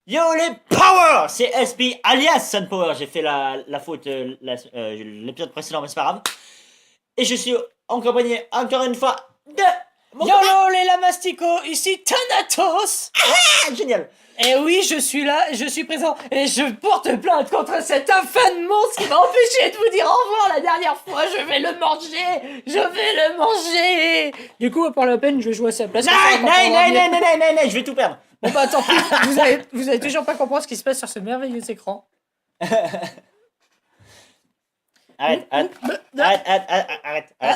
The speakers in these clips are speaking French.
Yo les power, c'est SB alias Sunpower. J'ai fait la faute l'épisode précédent, mais c'est pas grave. Et je suis en compagnie encore une fois de mon copain. YOLO les lamasticots, ici Thanatos. Ah, génial. Et oui, je suis là, je suis présent, et je porte plainte contre cet infâme monstre qui m'a empêché de vous dire au revoir la dernière fois. Je vais le manger, je vais le manger. Du coup, pas la peine, je vais jouer à sa place. Non, je vais tout perdre. Bon bah tant pis, vous avez toujours pas compris ce qui se passe sur ce merveilleux écran. Arrête. Ah, bah, Arrête, bah,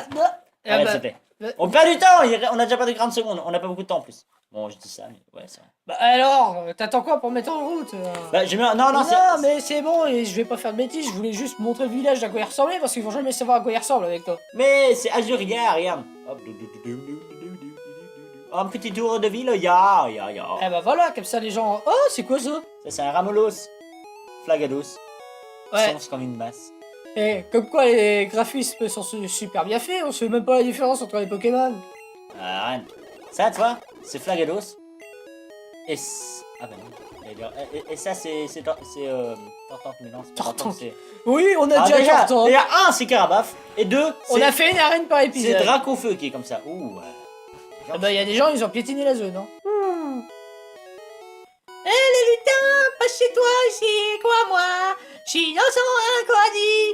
s'il te plaît. bah. On perd du temps, on a déjà perdu 40 secondes, on a pas beaucoup de temps en plus. Bon, je dis ça, mais ouais, c'est vrai. Bah alors, t'attends quoi pour mettre en route Bah, je mets. Non, Non, mais c'est bon, et je vais pas faire de bêtises, je voulais juste montrer le village à quoi il ressemblait, parce qu'ils vont jamais savoir à quoi il ressemble avec toi. Mais c'est Azuria, regarde. Hop. Un petit tour de ville, ya. Eh bah voilà, comme ça les gens... Oh, c'est quoi ça? Ça, c'est un Ramolos. Flagados. Ouais. Sens comme une masse. Et comme quoi les graphismes sont super bien faits, on sait même pas la différence entre les Pokémon. Rien. Ça, tu vois, c'est Flagados. Ah bah non. Et ça, c'est Tortante, mais non, c'est pas Tortante, c'est... Oui, on a déjà Tortante. Déjà, un, c'est Carabaf. Et deux, On a fait une arène par c'est épisode. Dracofeu qui est comme ça. Ouh. Ah bah y a des gens, ils ont piétiné la zone, hein. Eh les lutins, passe chez toi ici, quoi moi? Je suis innocent, hein, quoi dit?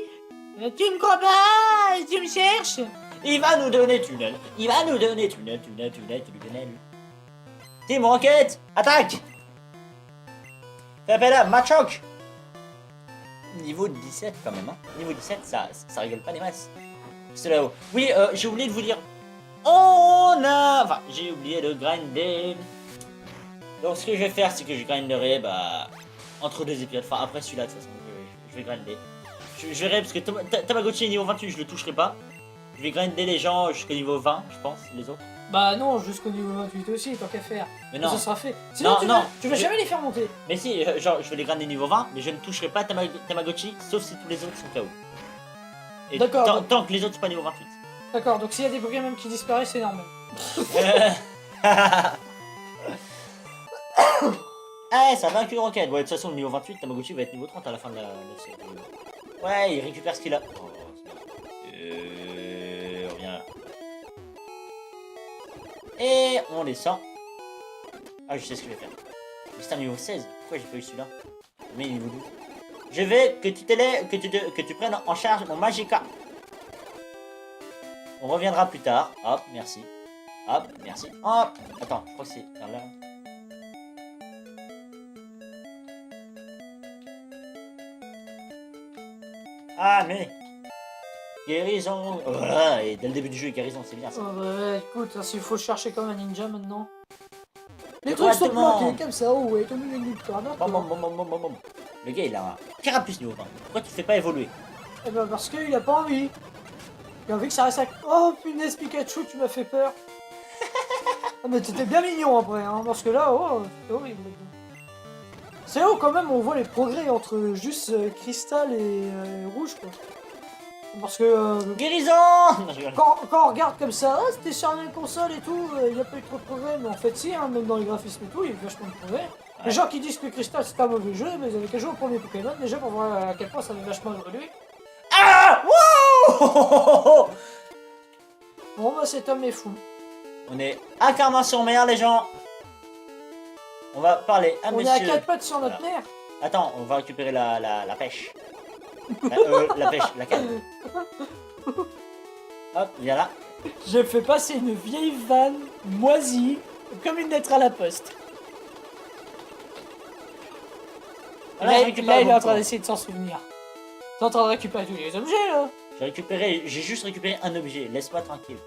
Tu me crois pas? Tu me cherches? Il va nous donner tunnel. Tunnel. Team Rocket, attaque. Fais appel à Machoc. Niveau 17 quand même, hein. Niveau 17, ça rigole pas des masses. C'est là-haut. Oui, j'ai oublié de vous dire. Enfin, j'ai oublié de grinder. Donc ce que je vais faire, c'est que je grinderai, entre deux épisodes. Enfin, après celui-là, de toute façon, je vais grinder. Je verrai, parce que Tamagotchi est niveau 28, je le toucherai pas. Je vais grinder les gens jusqu'au niveau 20, je pense, les autres. Bah non, jusqu'au niveau 28 aussi, tant qu'à faire. Mais non. Ça sera fait. Sinon, tu vas jamais les faire monter. Mais si, genre, je vais les grinder niveau 20, mais je ne toucherai pas Tamagotchi, sauf si tous les autres sont KO. Et d'accord. Tant que les autres sont pas niveau 28. D'accord, donc s'il y a des Pokémon qui disparaissent, c'est normal. Ah, ça a vaincu Rocket. Ouais, de toute façon, le niveau 28, Tamagotchi va être niveau 30 à la fin de la série. Ouais, il récupère ce qu'il a. Oh, on revient là. Et on descend. Ah, je sais ce que je vais faire. C'est un niveau 16. Pourquoi j'ai pas eu celui-là? Mais niveau 12. Je vais que tu prennes en charge mon Magica. On reviendra plus tard. Hop, merci. Hop, merci. Hop. Attends, je crois que c'est vers là. Ah, mais... Guérison. Voilà, et dès le début du jeu, guérison, c'est bien ça. Oh bah écoute, s'il faut chercher comme un ninja maintenant. Les Mais trucs sont correctement. planqués comme ça, oh ouais, comme une minute, Bam. Le gars, il a un Carapuce niveau 20. Pourquoi tu te fais pas évoluer? Eh bah parce qu'il a pas envie. Il a envie que ça reste à... Oh punaise Pikachu, tu m'as fait peur. Ah mais t'étais bien mignon après, hein, parce que là, oh, c'est horrible. C'est haut quand même, on voit les progrès entre juste cristal et rouge quoi. Parce que Guérison. Non, je rigole. quand on regarde comme ça, ah, c'était sur la même console et tout, il n'y a pas eu trop de progrès, mais en fait si, hein, même dans les graphismes et tout, il y a eu vachement de progrès. Ouais. Les gens qui disent que Crystal c'est un mauvais jeu, mais ils avaient qu'à jouer au premier Pokémon déjà pour voir à quel point ça avait vachement évolué. Ah. Wow. Bon bah cet homme est fou. On est à Carmin-sur-Mer, les gens. On va parler à On monsieur... est à 4 pattes sur notre mère. Attends, on va récupérer la pêche. La pêche, la canne. Hop, viens là. Je fais passer une vieille vanne moisie comme une lettre à la poste. Voilà, je récupère Il est mon en train point. d'essayer de s'en souvenir. T'es en train de récupérer tous les objets là. J'ai juste récupéré un objet, laisse-moi tranquille.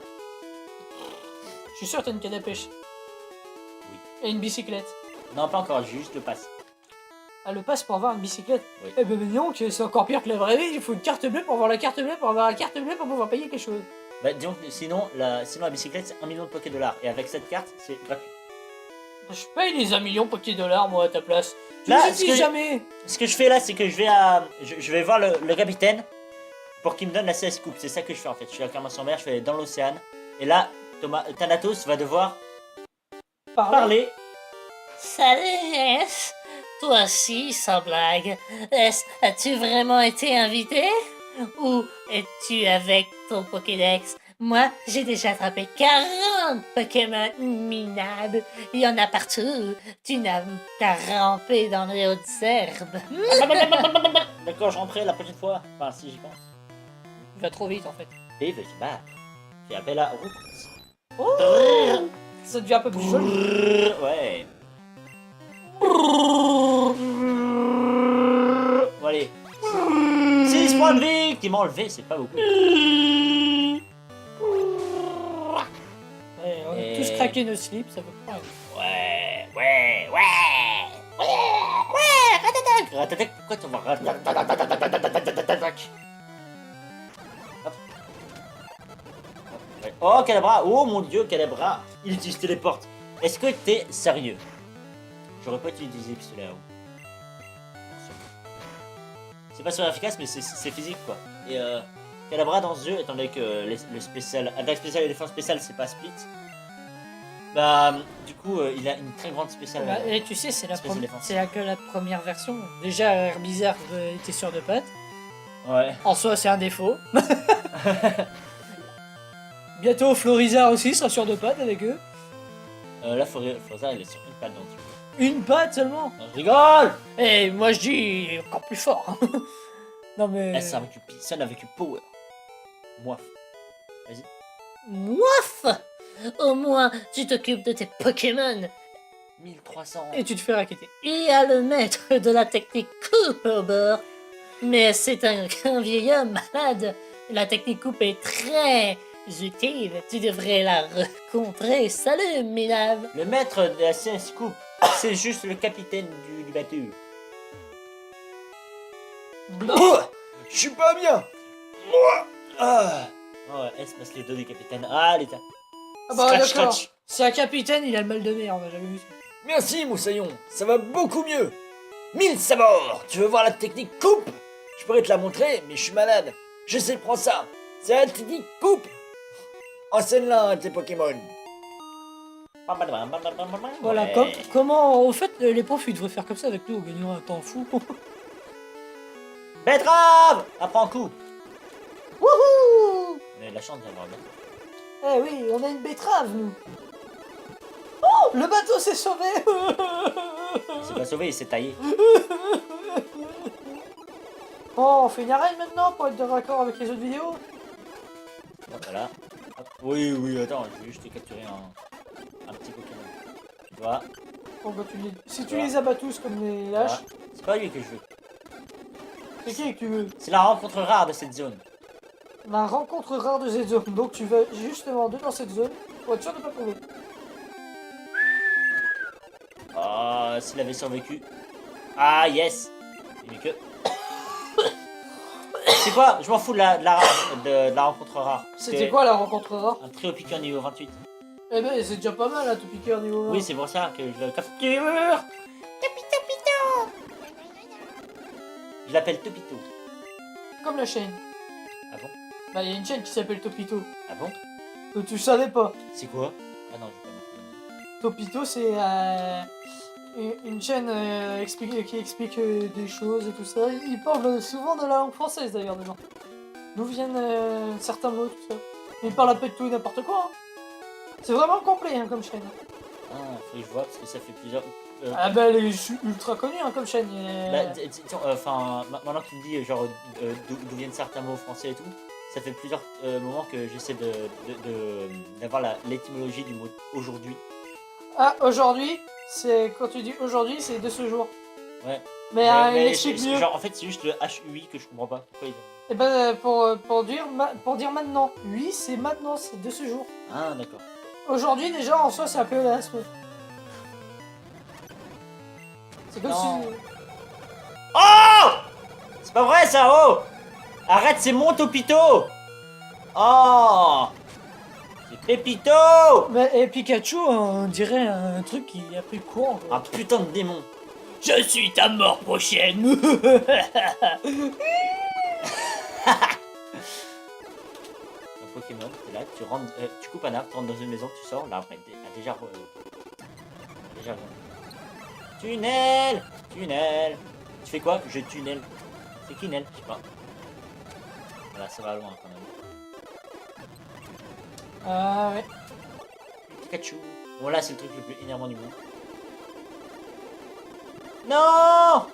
Je suis sûr que t'as une canne à pêche. Oui. Et une bicyclette. Non, pas encore, j'ai juste le pass. Ah, le passe pour avoir une bicyclette. Oui. Eh ben, mais non, c'est encore pire que la vraie vie. Il faut une carte bleue pour avoir la carte bleue, pour avoir la carte bleue pour pouvoir payer quelque chose. Bah, disons que sinon la bicyclette, c'est 1 million de Poké-Dollars. Et avec cette carte, c'est gratuit. Je paye les 1 million Poké-Dollars, moi, à ta place. Tu Là, les utilises jamais. Ce que je fais là, c'est que je vais voir le capitaine pour qu'il me donne la CS Coupe. C'est ça que je fais en fait. Je suis à Carmin-sur-Mer, je vais dans l'océan. Et là, Thanatos va devoir parler. Salut. Toi aussi, sans blague. As-tu vraiment été invité? Ou es-tu avec ton Pokédex? Moi, j'ai déjà attrapé 40 Pokémon minables. Il y en a partout. Tu n'as qu'à ramper dans les hautes herbes. D'accord, je rentrerai la prochaine fois. Enfin, si j'y pense. Il va trop vite en fait. Et je se battre. J'ai appelé à route. Oh, ça devient un peu plus joli. Ouais. Bon, allez. 6 points de vie qui m'ont enlevé, c'est pas beaucoup. Ouais, on a Et- tous craqué nos slips, ça peut pas aller. Ouais. Ratatac, pourquoi tu vas ratatac. Hop. Ouais. Oh, Cadabra, oh mon dieu, Cadabra, il utilise téléporte. Est-ce que t'es sérieux? J'aurais pas utilisé pistolet à eau. C'est pas super efficace, mais c'est physique quoi. Et Cadabra dans ce jeu, étant donné que le spécial, attaque spéciale et défense spéciale c'est pas split, bah du coup il a une très grande spéciale. Bah, et tu sais, c'est Espèce de défense. que la première version. Déjà, Herbizarre était sur deux pattes. Ouais. En soi, c'est un défaut. Bientôt, Florizard aussi sera sur deux pattes avec eux. Là, Forza il est sur une patte dans le truc. Une patte seulement. Non, je rigole. Et moi, je dis encore plus fort. Non mais. Elle ça sonne avec une power. Moi. Vas-y. Mouaf! Au moins, tu t'occupes de tes Pokémon. 1300. Et tu te fais raqueter. Il y a le maître de la technique coupe au bord. Mais c'est un vieil homme malade. La technique coupe est très utile. Tu devrais la rencontrer. Salut, Minave. Le maître de la CS Coupe, c'est juste le capitaine du bateau. Je suis pas bien. Ah ouais, S passe les deux des capitaines. Ah, l'état. Ah bah Scratch, d'accord. scratch. C'est un capitaine, il a le mal de mer, on a jamais vu ça. Merci, Moussaillon. Ça va beaucoup mieux. 1000 sabords. Tu veux voir la technique coupe? Je pourrais te la montrer, mais je suis malade. Je sais, prends ça. C'est la technique coupe. Enseigne-la à tes Pokémon. Voilà, Ouais. comment. Au fait, les profs, ils devraient faire comme ça avec nous, on gagnerait un temps fou. Betterave. Apprends un coup. Wouhou! Mais la chance d'avoir bien. Eh oui, on a une betterave, nous. Oh, le bateau s'est sauvé. Il s'est pas sauvé, il s'est taillé. Bon, on fait une arène maintenant pour être de raccord avec les autres vidéos. Hop, voilà. Hop. Oui, attends, je vais juste capturer un petit Pokémon. Tu vois, Bon, bah, si tu Voilà. les abats tous comme les lâches, voilà. C'est pas lui que je veux. c'est qui que tu veux? C'est la rencontre rare de cette zone. La rencontre rare de cette zone. Donc tu vas justement dans cette zone pour être sûr de pas tomber. Oh, s'il avait survécu. Ah, yes. Mais que... C'est quoi? Je m'en fous de la rencontre rare. Parce C'était que quoi la rencontre rare? Un trio piqueur niveau 28. Eh ben c'est déjà pas mal là, tout piqueur niveau 1. Oui, c'est pour ça que je le capture. Je l'appelle Topito. Comme la chaîne. Ah bon? Bah il y a une chaîne qui s'appelle Topito. Ah bon? Tu savais pas. C'est quoi? Ah non, je vais pas marquer. Topito c'est une chaîne qui explique des choses et tout ça. Ils parlent souvent de la langue française d'ailleurs dedans. D'où viennent certains mots, tout ça. Ils parlent un peu de tout et n'importe quoi. Hein. C'est vraiment complet hein, comme chaîne. Ah, faut que je vois parce que ça fait plusieurs... Ah bah elle est ultra connue hein, comme chaîne. Bah, enfin, maintenant que tu me dis genre d'où viennent certains mots français et tout, ça fait plusieurs moments que j'essaie d'avoir l'étymologie du mot aujourd'hui. Ah aujourd'hui, c'est quand tu dis aujourd'hui, c'est de ce jour. Ouais. Mais il explique mieux. Genre en fait c'est juste le HUI que je comprends pas. Pourquoi Et ben pour dire maintenant, oui c'est maintenant, c'est de ce jour. Ah d'accord. Aujourd'hui déjà en soi c'est un pléonasme. C'est comme Non. si. Oh! C'est pas vrai ça, oh! Arrête, c'est mon Topito! Oh! C'est Pépito! Mais et Pikachu, on dirait un truc qui a pris courant. Un putain de démon! Je suis ta mort prochaine. Un Pokémon, t'es là, tu rentres, tu coupes un arbre, tu rentres dans une maison, tu sors, l'arbre a déjà Tunnel. Tunnel. Tu fais quoi? Je tunnel. C'est qui Nel? Je sais pas. Voilà, ça va loin quand même. Ah ouais. Pikachu. Bon là c'est le truc le plus énervant du monde. Non.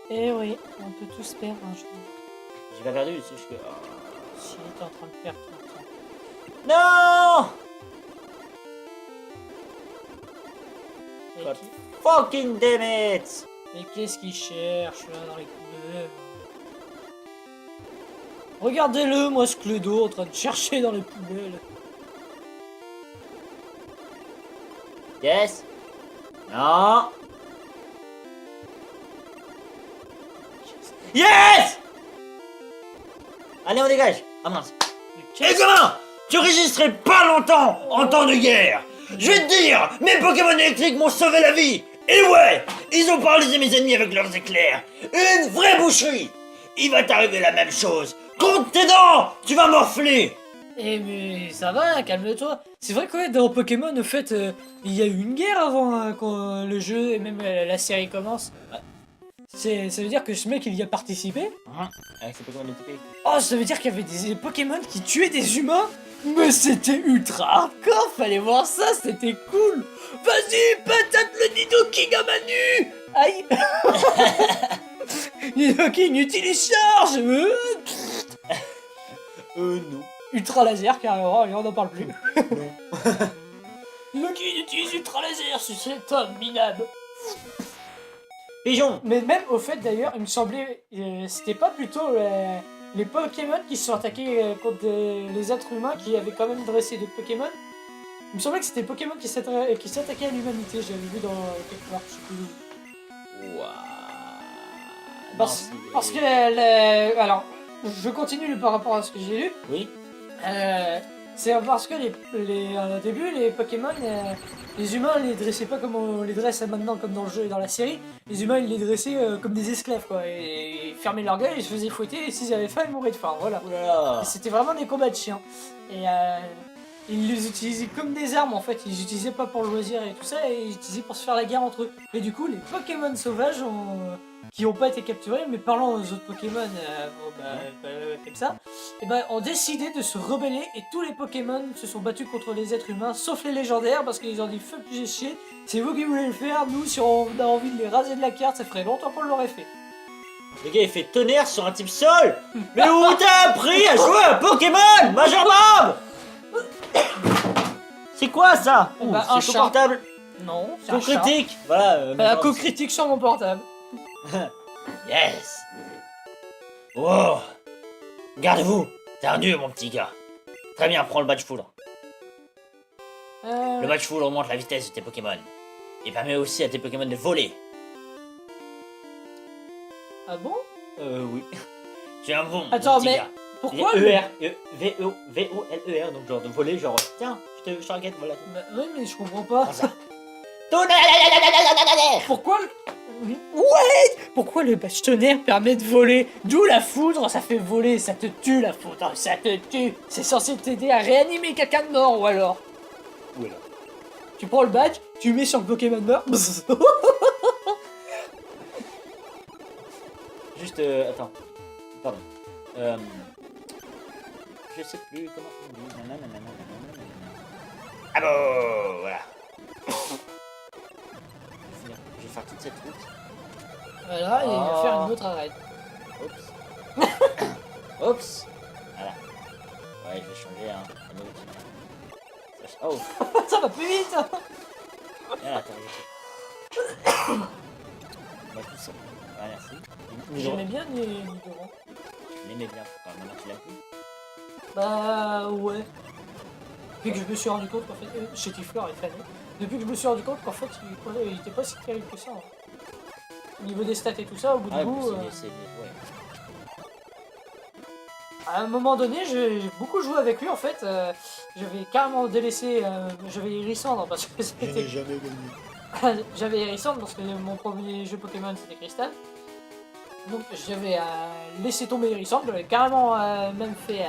Eh oui, on peut tous perdre un jour. J'ai pas perdu, c'est juste que... Si, t'es en train de perdre tout le temps. Non. Et God qui- fucking damn it. Mais qu'est-ce qu'il cherche là dans les poubelles? Regardez-le, moi ce clodo en train de chercher dans les poubelles. Yes. Non. Yes. Allez, on dégage. Ah mince. Mais Et qu'est-ce- comment? Tu résisterais pas longtemps en temps de guerre. Je vais te dire, mes Pokémon électriques m'ont sauvé la vie. Et ouais, ils ont paralysé mes ennemis avec leurs éclairs. Une vraie boucherie. Il va t'arriver la même chose. Compte tes dents, tu vas morfler. Eh mais ça va, calme-toi. C'est vrai que ouais, dans Pokémon, au fait, il y a eu une guerre avant hein, quand le jeu et même la série commence. Ça veut dire que ce mec, il y a participé? Avec ces Pokémon électriques. Oh, ça veut dire qu'il y avait des Pokémon qui tuaient des humains? Mais c'était ultra hardcore, fallait voir ça, c'était cool. Vas-y, patate le Nidoking à Manu. Aïe. Nidoking utilise charge. Non. Ultra laser carrément, allez, on n'en parle plus. Nidoking utilise ultra laser, c'est un minable. Pigeon. Mais même au fait d'ailleurs, il me semblait, c'était pas plutôt les Pokémon qui se sont attaqués contre les êtres humains qui avaient quand même dressé des Pokémon. Il me semblait que c'était Pokémon qui s'attaquaient à l'humanité, j'avais vu dans quelque part, je sais plus. Parce que, alors, je continue par rapport à ce que j'ai lu. Oui. C'est parce que au début, les Pokémon, les humains les dressaient pas comme on les dresse maintenant, comme dans le jeu et dans la série. Les humains, ils les dressaient comme des esclaves, quoi. Et ils fermaient leur gueule, ils se faisaient fouetter, et s'ils avaient faim, ils mouraient de faim, voilà. Oh là là. Et c'était vraiment des combats de chiens. Et ils les utilisaient comme des armes, en fait. Ils les utilisaient pas pour le loisir et tout ça, et ils les utilisaient pour se faire la guerre entre eux. Et du coup, les Pokémon sauvages qui n'ont pas été capturés, mais parlant aux autres Pokémon comme ça, et ont décidé de se rebeller et tous les Pokémon se sont battus contre les êtres humains, sauf les légendaires, parce qu'ils ont dit feu plus chier, c'est vous qui voulez le faire, nous si on a envie de les raser de la carte, ça ferait longtemps qu'on l'aurait fait. Le gars il fait tonnerre sur un type sol. Mais où t'as appris à jouer à Pokémon, Major Bob? C'est quoi ça? Eh Ouh, ben, un c'est chat. ton portable. Non, c'est Ton un chat. critique. Voilà. Un co-critique sur mon portable. Yes. Wow. Garde-vous. T'es un dieu mon petit gars. Très bien, prends le badge foudre. Le badge foudre augmente la vitesse de tes Pokémon. Et permet aussi à tes Pokémon de voler. Ah bon? Oui. Tu es un bon Attends, petit mais gars. pourquoi Il le... y a V-O-L-E-R, donc genre de voler, genre tiens, je te raquette, voilà. Bah, oui, mais je comprends pas. Prends ça. Tonnerre. Pourquoi le... Ouais. Pourquoi le badge tonnerre permet de voler? D'où la foudre, ça fait voler, ça te tue la foudre, ça te tue. C'est censé t'aider à réanimer quelqu'un de mort, ou alors Où est là? tu prends le badge, tu le mets sur le Pokémon mort. Juste, attends. Pardon. Je sais plus comment on dit. Nanana. Ah bon, voilà. Je vais faire toute cette route. Voilà, et il va faire une autre arrête. Oups. Oups. Voilà. Ouais, je vais changer un autre. Oh, Ça va plus vite. voilà, attends. Bah, tout ça. Ah, merci. J'aimais bien Nidoran. Je l'aimais bien. Enfin, maintenant tu l'aimes plus. Bah ouais. Depuis que je me suis rendu compte qu'en fait, chez Tifleur et Fanny, depuis que je me suis rendu compte qu'en fait il était pas si terrible que ça. Hein. Au niveau des stats et tout ça, au bout Ah, du bout, c'est ouais. à un moment donné, j'ai beaucoup joué avec lui en fait. J'avais carrément délaissé, j'avais Hérissandre parce que c'était. jamais gagné. J'avais Hérissandre parce que mon premier jeu Pokémon c'était Crystal. Donc j'avais laissé tomber Hérissandre, j'avais carrément même fait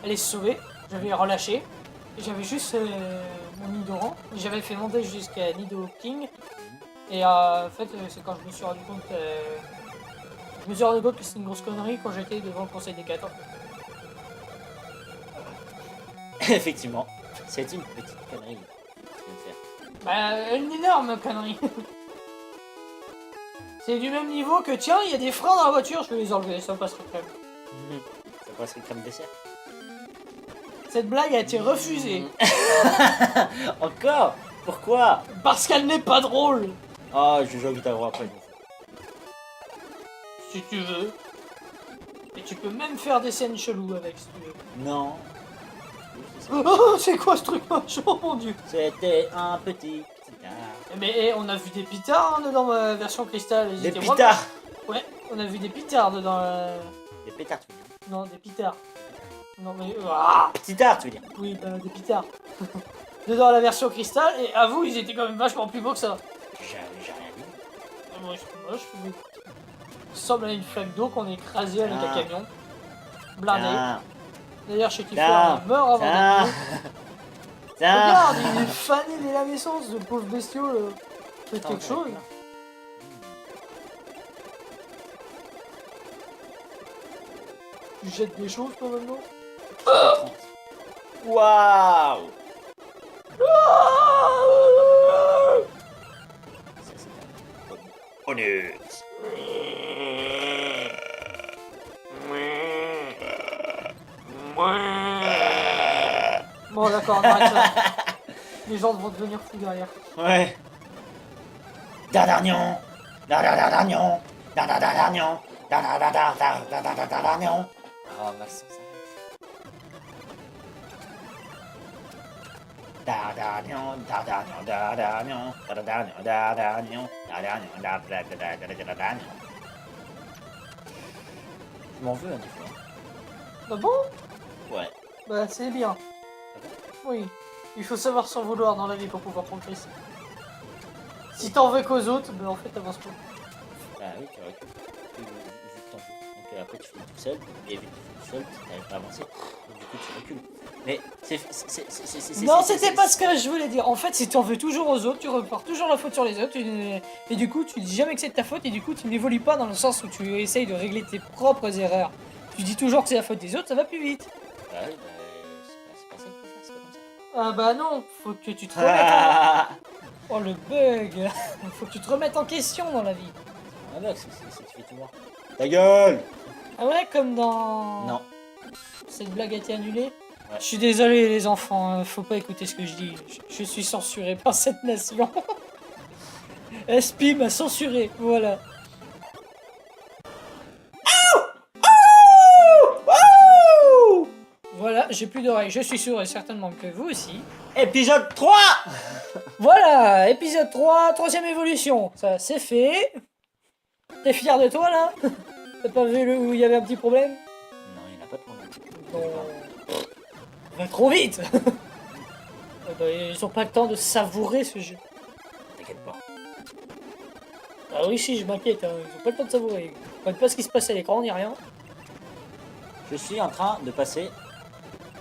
aller se sauver. J'avais relâché. J'avais juste mon Nidoran. J'avais fait monter jusqu'à Nido King. Et en fait, c'est quand je me suis rendu compte. Je me suis rendu compte que c'était une grosse connerie quand j'étais devant le conseil des 4 ans. Effectivement, c'est une petite connerie. Bah, une énorme connerie. C'est du même niveau que tiens, il y a des freins dans la voiture, je vais les enlever, ça passerait crème. Ça passerait crème dessert. Cette blague a été refusée. Encore? Pourquoi? Parce qu'elle n'est pas drôle. Oh, j'ai envie d'avoir après. Si tu veux. Et tu peux même faire des scènes cheloues avec si tu veux. Non. Oh, c'est quoi ce truc machin, oh mon dieu. C'était un petit pétard. Mais on a vu des pitards hein, dans la version cristal. ils Des étaient pétards. vraiment- Ouais, on a vu des pitards dans la... Des pétards, tu veux dire. Non, des pitards. Non mais... Ah Pétards, tu veux dire. oui, bah des pitards. Dedans la version cristal, et avoue, ils étaient quand même vachement plus beaux que ça. J'ai rien dit. Moi, je trouvais... Ça ressemble à une flaque d'eau qu'on a écrasée avec un Ah. camion. Blindé. Tiens, D'ailleurs, chez Tiffler, Tiens. on meurt avant tiens, d'être tiens. Regarde, il est fané dès la naissance, ce pauvre bestiau. Fait Attends, quelque chose. Tu jettes des choses, toi, maintenant? Waouh. Ça, c'est un bonus. Bon, d'accord, on arrête ça. Les gens vont devenir fous derrière. Ouais. Dardarnion. Dardarnion. Dardarnion. Dardarnion. Oh, ma sauce s'arrête. Dardarnion. Dardarnion. Dardarnion. Dardarnion. Dardarnion. Dardarnion. Dardarnion. Je m'en veux, hein, des fois. Ah bon? Ouais. Bah, c'est bien. Oui. Il faut savoir s'en vouloir dans la vie pour pouvoir progresser. Si t'en veux qu'aux autres, bah en fait t'avances pas. Ah oui, c'est vrai que vu que t'en veux. Donc après tu fais tout seul, et vu que tu fais tout seul, tu n'arrives pas à avancer, donc du coup tu recules. Mais c'est... Non, c'était pas ce que je voulais dire. En fait, si t'en veux toujours aux autres, tu reportes toujours la faute sur les autres, et du coup tu dis jamais que c'est de ta faute, et du coup tu n'évolues pas dans le sens où tu essayes de régler tes propres erreurs. Tu dis toujours que c'est la faute des autres, ça va plus vite. Bah oui, bah c'est pas ça qu'il faut faire, c'est pas comme ça. Ah bah non, faut que tu te remettes en... Oh le bug. Faut que tu te remettes en question dans la vie. Ah bah c'est tu fais tout voir. Ta gueule. Ah ouais, comme dans... Non. Cette blague a été annulée. Ouais. Je suis désolé les enfants, faut pas écouter ce que je dis. Je suis censuré par cette nation. SP m'a censuré, voilà. Voilà, j'ai plus d'oreilles, je suis sûr et certainement que vous aussi. Épisode 3. Voilà, épisode 3, troisième évolution. Ça, c'est fait. T'es fier de toi, là? T'as pas vu où il y avait un petit problème? Non, il n'y en a pas de problème. Bon... Va trop vite. Bah, ils ont pas le temps de savourer ce jeu. T'inquiète pas. Ah oui, si, je m'inquiète, hein. Ils ont pas le temps de savourer. Ils comprennent pas ce qui se passe à l'écran, ni rien. Je suis en train de passer...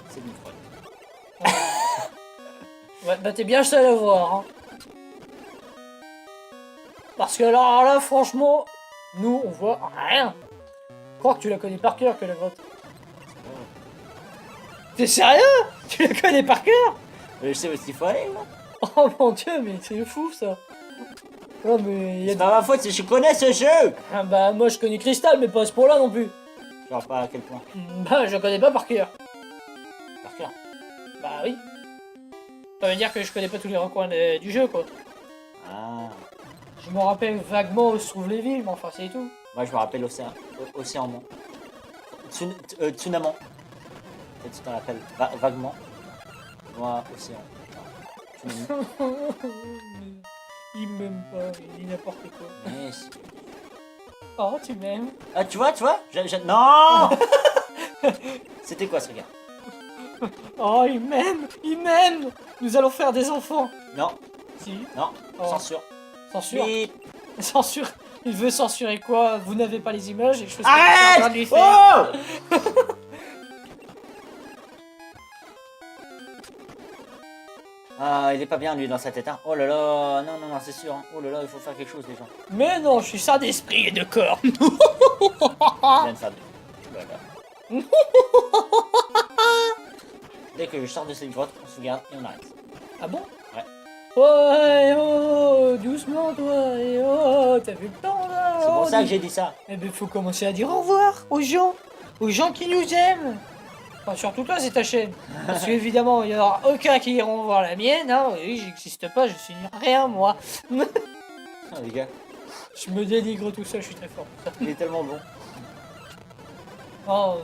C'est une fraude. Ouais, bah t'es bien seul à voir, hein. Parce que là, franchement, nous, on voit rien. Je crois que tu la connais par cœur, que la grotte. T'es sérieux? Tu la connais par cœur? Je sais où il faut aller, là. Oh mon dieu, mais c'est fou, ça. Non, mais il y a... C'est pas ma faute, je connais ce jeu. Ah bah, moi, je connais Crystal, mais pas à ce point-là non plus. Genre pas à quel point. Bah, je connais pas par cœur. Par cœur. Bah oui. Ça veut dire que je connais pas tous les recoins du jeu, quoi. Ah. Je me rappelle vaguement où se trouvent les villes, mais enfin, c'est tout. Moi je me rappelle Océanmon. Tsunamon. Peut-être que tu t'en rappelles vaguement. Moi, Océan. Tsunami. Il m'aime pas, il dit n'importe quoi. Mais si. Oh, tu m'aimes? Ah, tu vois? Non. C'était quoi ce regard? Oh, il m'aime! Il m'aime! Nous allons faire des enfants! Non, Si. non, Oh. censure. Censure? Bip. Censure? Il veut censurer quoi? Vous n'avez pas les images et je fais ce que Arrête! je suis en train de lui faire. Oh! Ah, il est pas bien lui dans sa tête. Hein. Oh là là, non, non, non, c'est sûr. Hein. Oh là là, il faut faire quelque chose les gens. Mais non, je suis sain d'esprit et de corps. Il vient de faire du... Voilà. Dès que je sors de cette grotte, on se regarde et on arrête. Ah bon? Ouais. Ouais, oh, doucement toi, et oh, t'as vu le temps là? C'est pour oh, ça que j'ai dit ça. Eh ben, faut commencer à dire au revoir aux gens qui nous aiment. Enfin, surtout toi, c'est ta chaîne. Parce qu'évidemment, il n'y en aura aucun qui iront voir la mienne. Hein. Oui, j'existe pas, je suis rien, moi. Ah, les gars, Je me dénigre tout ça, je suis très fort. il est tellement bon. Oh.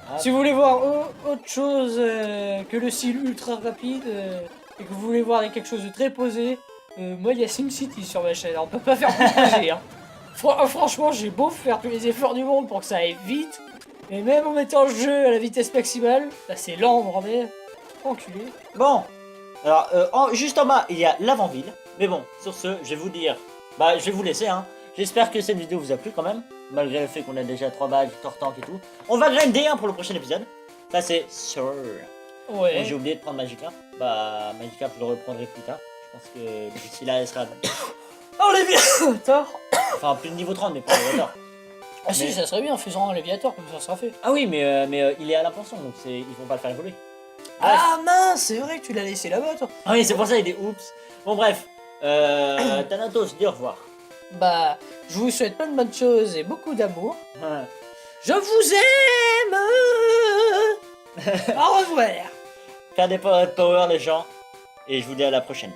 Ah. Si vous voulez voir autre chose que le style ultra rapide et que vous voulez voir quelque chose de très posé, moi il y a SimCity sur ma chaîne, on peut pas faire plus posé. Hein. Franchement, j'ai beau faire tous les efforts du monde pour que ça aille vite, et même en mettant le jeu à la vitesse maximale, là c'est lent, bordel. Enculé. Bon, alors juste en bas, il y a l'avant-ville. Mais bon, sur ce, je vais vous dire, bah je vais vous laisser. Hein. J'espère que cette vidéo vous a plu quand même, malgré le fait qu'on a déjà 3 badges, Tortank et tout. On va grinder pour le prochain épisode. Ça c'est sûr. Ouais. Bon, j'ai oublié de prendre Magikarp. Bah Magikarp je le reprendrai plus tard. Je pense que d'ici là elle sera... Oh Léviator. Enfin plus de niveau 30 mais pas Léviator. Ah si, Mais- ça serait bien en faisant un Léviator, comme ça sera fait. Ah oui mais il est à la pension donc ils vont pas le faire évoluer. Ah mince, c'est vrai que tu l'as laissé là-bas toi. Ah oui c'est pour ça il est oups. Bon bref, Thanatos dis au revoir. Bah, je vous souhaite plein de bonnes choses et beaucoup d'amour. Je vous aime. Au revoir. Faire des power les gens et je vous dis à la prochaine.